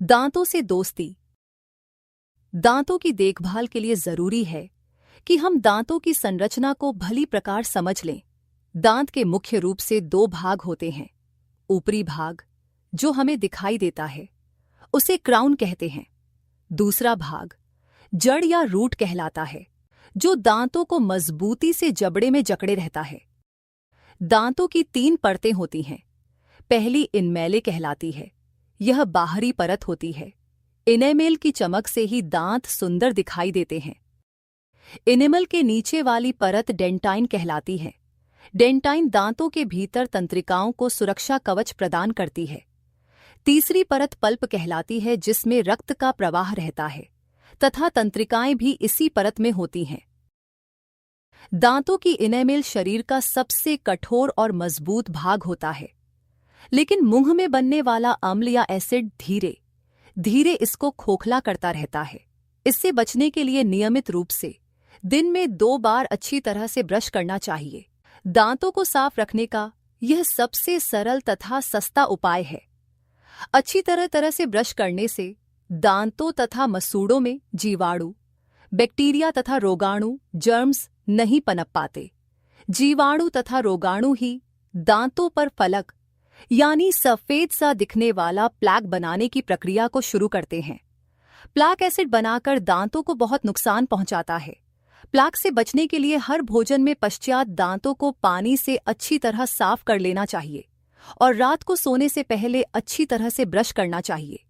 दांतों से दोस्ती। दांतों की देखभाल के लिए जरूरी है कि हम दांतों की संरचना को भली प्रकार समझ लें। दांत के मुख्य रूप से दो भाग होते हैं। ऊपरी भाग, जो हमें दिखाई देता है, उसे क्राउन कहते हैं। दूसरा भाग जड़ या रूट कहलाता है, जो दांतों को मजबूती से जबड़े में जकड़े रहता है। दांतों की 3 परतें होती हैं। पहली इनमेले कहलाती है। यह बाहरी परत होती है। इनेमेल की चमक से ही दांत सुंदर दिखाई देते हैं। इनेमल के नीचे वाली परत डेंटाइन कहलाती है। डेंटाइन दांतों के भीतर तंत्रिकाओं को सुरक्षा कवच प्रदान करती है। तीसरी परत पल्प कहलाती है, जिसमें रक्त का प्रवाह रहता है तथा तंत्रिकाएं भी इसी परत में होती हैं। दांतों की इनेमेल शरीर का सबसे कठोर और मजबूत भाग होता है, लेकिन मुंह में बनने वाला अम्ल या एसिड धीरे धीरे इसको खोखला करता रहता है। इससे बचने के लिए नियमित रूप से दिन में 2 बार अच्छी तरह से ब्रश करना चाहिए। दांतों को साफ रखने का यह सबसे सरल तथा सस्ता उपाय है। अच्छी तरह से ब्रश करने से दांतों तथा मसूड़ों में जीवाणु, बैक्टीरिया तथा रोगाणु, जर्म्स नहीं पनप पाते। जीवाणु तथा रोगाणु ही दांतों पर फलक यानी सफेद सा दिखने वाला प्लैक बनाने की प्रक्रिया को शुरू करते हैं। प्लैक एसिड बनाकर दांतों को बहुत नुकसान पहुंचाता है। प्लैक से बचने के लिए हर भोजन में पश्चात दांतों को पानी से अच्छी तरह साफ कर लेना चाहिए और रात को सोने से पहले अच्छी तरह से ब्रश करना चाहिए।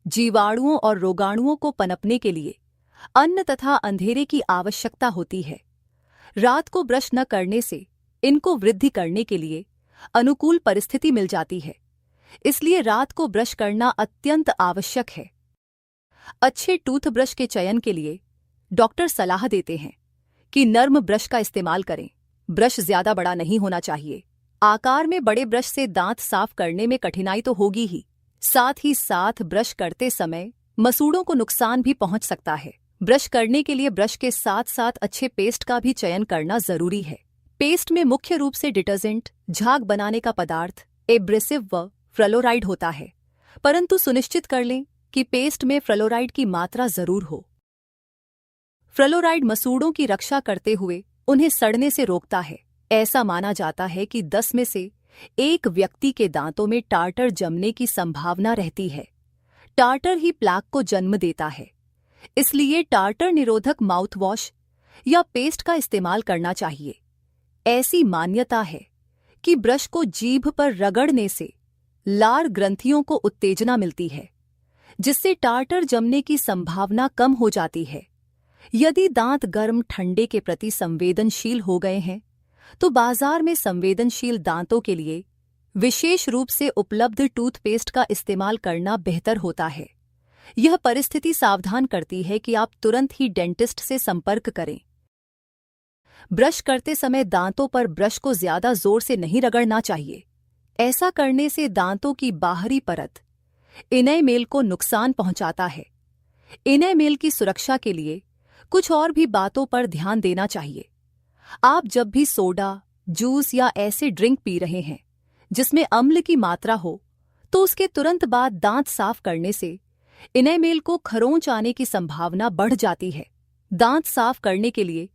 जीवाणुओं और रोगाणुओं को पनपने के लिए अन्न तथा अंधेरे की आवश्यकता होती है। रात को ब्रश न करने से इनको वृद्धि करने के लिए अनुकूल परिस्थिति मिल जाती है, इसलिए रात को ब्रश करना अत्यंत आवश्यक है। अच्छे टूथब्रश के चयन के लिए डॉक्टर सलाह देते हैं कि नर्म ब्रश का इस्तेमाल करें। ब्रश ज्यादा बड़ा नहीं होना चाहिए। आकार में बड़े ब्रश से दांत साफ करने में कठिनाई तो होगी ही, साथ ही साथ ब्रश करते समय मसूड़ों को नुकसान भी पहुंच सकता है। ब्रश करने के लिए ब्रश के साथ साथ अच्छे पेस्ट का भी चयन करना जरूरी है। पेस्ट में मुख्य रूप से डिटर्जेंट, झाग बनाने का पदार्थ, एब्रेसिव व फ्लोराइड होता है, परंतु सुनिश्चित कर लें कि पेस्ट में फ्लोराइड की मात्रा जरूर हो। फ्लोराइड मसूड़ों की रक्षा करते हुए उन्हें सड़ने से रोकता है। ऐसा माना जाता है कि 10 में से 1 व्यक्ति के दांतों में टार्टर जमने की संभावना रहती है। टार्टर ही प्लैक को जन्म देता है, इसलिए टार्टर निरोधक माउथवॉश या पेस्ट का इस्तेमाल करना चाहिए। ऐसी मान्यता है कि ब्रश को जीभ पर रगड़ने से लार ग्रंथियों को उत्तेजना मिलती है, जिससे टार्टर जमने की संभावना कम हो जाती है। यदि दांत गर्म ठंडे के प्रति संवेदनशील हो गए हैं, तो बाजार में संवेदनशील दांतों के लिए विशेष रूप से उपलब्ध टूथपेस्ट का इस्तेमाल करना बेहतर होता है। यह परिस्थिति सावधान करती है कि आप तुरंत ही डेंटिस्ट से संपर्क करें। ब्रश करते समय दांतों पर ब्रश को ज्यादा जोर से नहीं रगड़ना चाहिए। ऐसा करने से दांतों की बाहरी परत इनेमेल को नुकसान पहुंचाता है। इनेमेल की सुरक्षा के लिए कुछ और भी बातों पर ध्यान देना चाहिए। आप जब भी सोडा, जूस या ऐसे ड्रिंक पी रहे हैं जिसमें अम्ल की मात्रा हो, तो उसके तुरंत बाद दांत साफ करने से इनेमेल को खरोंच आने की संभावना बढ़ जाती है। दांत साफ करने के लिए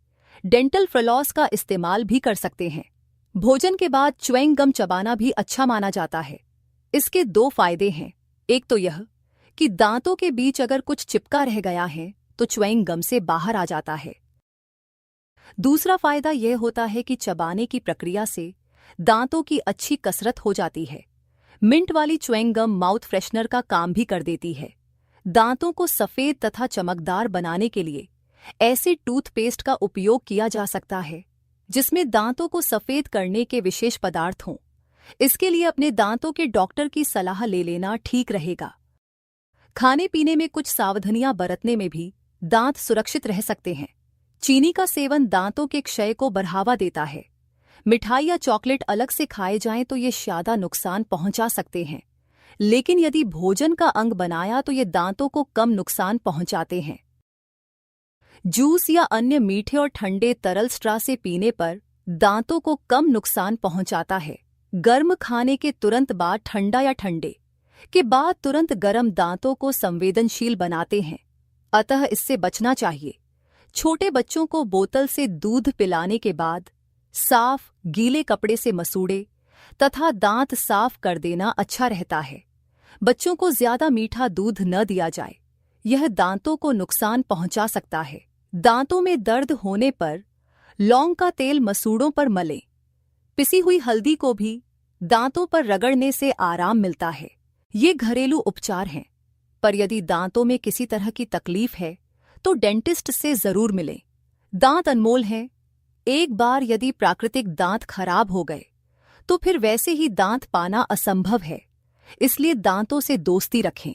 डेंटल फ्लोस का इस्तेमाल भी कर सकते हैं। भोजन के बाद च्युइंग गम चबाना भी अच्छा माना जाता है। इसके 2 फायदे हैं। एक तो यह कि दांतों के बीच अगर कुछ चिपका रह गया है तो च्युइंग गम से बाहर आ जाता है। दूसरा फायदा यह होता है कि चबाने की प्रक्रिया से दांतों की अच्छी कसरत हो जाती है। मिंट वाली च्युइंग गम माउथ फ्रेशनर का काम भी कर देती है। दांतों को सफेद तथा चमकदार बनाने के लिए ऐसे टूथपेस्ट का उपयोग किया जा सकता है जिसमें दांतों को सफेद करने के विशेष पदार्थ हों। इसके लिए अपने दांतों के डॉक्टर की सलाह ले लेना ठीक रहेगा। खाने पीने में कुछ सावधानियां बरतने में भी दांत सुरक्षित रह सकते हैं। चीनी का सेवन दांतों के क्षय को बढ़ावा देता है। मिठाई या चॉकलेट अलग से खाए जाएं तो ये ज्यादा नुकसान पहुंचा सकते हैं, लेकिन यदि भोजन का अंग बनाया तो ये दांतों को कम नुकसान पहुंचाते हैं। जूस या अन्य मीठे और ठंडे तरल स्ट्रा से पीने पर दांतों को कम नुकसान पहुंचाता है। गर्म खाने के तुरंत बाद ठंडा या ठंडे के बाद तुरंत गर्म दांतों को संवेदनशील बनाते हैं, अतः इससे बचना चाहिए। छोटे बच्चों को बोतल से दूध पिलाने के बाद साफ गीले कपड़े से मसूड़े तथा दांत साफ कर देना अच्छा रहता है। बच्चों को ज्यादा मीठा दूध न दिया जाए, यह दांतों को नुकसान पहुंचा सकता है। दांतों में दर्द होने पर लौंग का तेल मसूड़ों पर मलें। पिसी हुई हल्दी को भी दांतों पर रगड़ने से आराम मिलता है। ये घरेलू उपचार हैं, पर यदि दांतों में किसी तरह की तकलीफ है तो डेंटिस्ट से जरूर मिलें। दांत अनमोल हैं। एक बार यदि प्राकृतिक दांत खराब हो गए तो फिर वैसे ही दांत पाना असंभव है, इसलिए दांतों से दोस्ती रखें।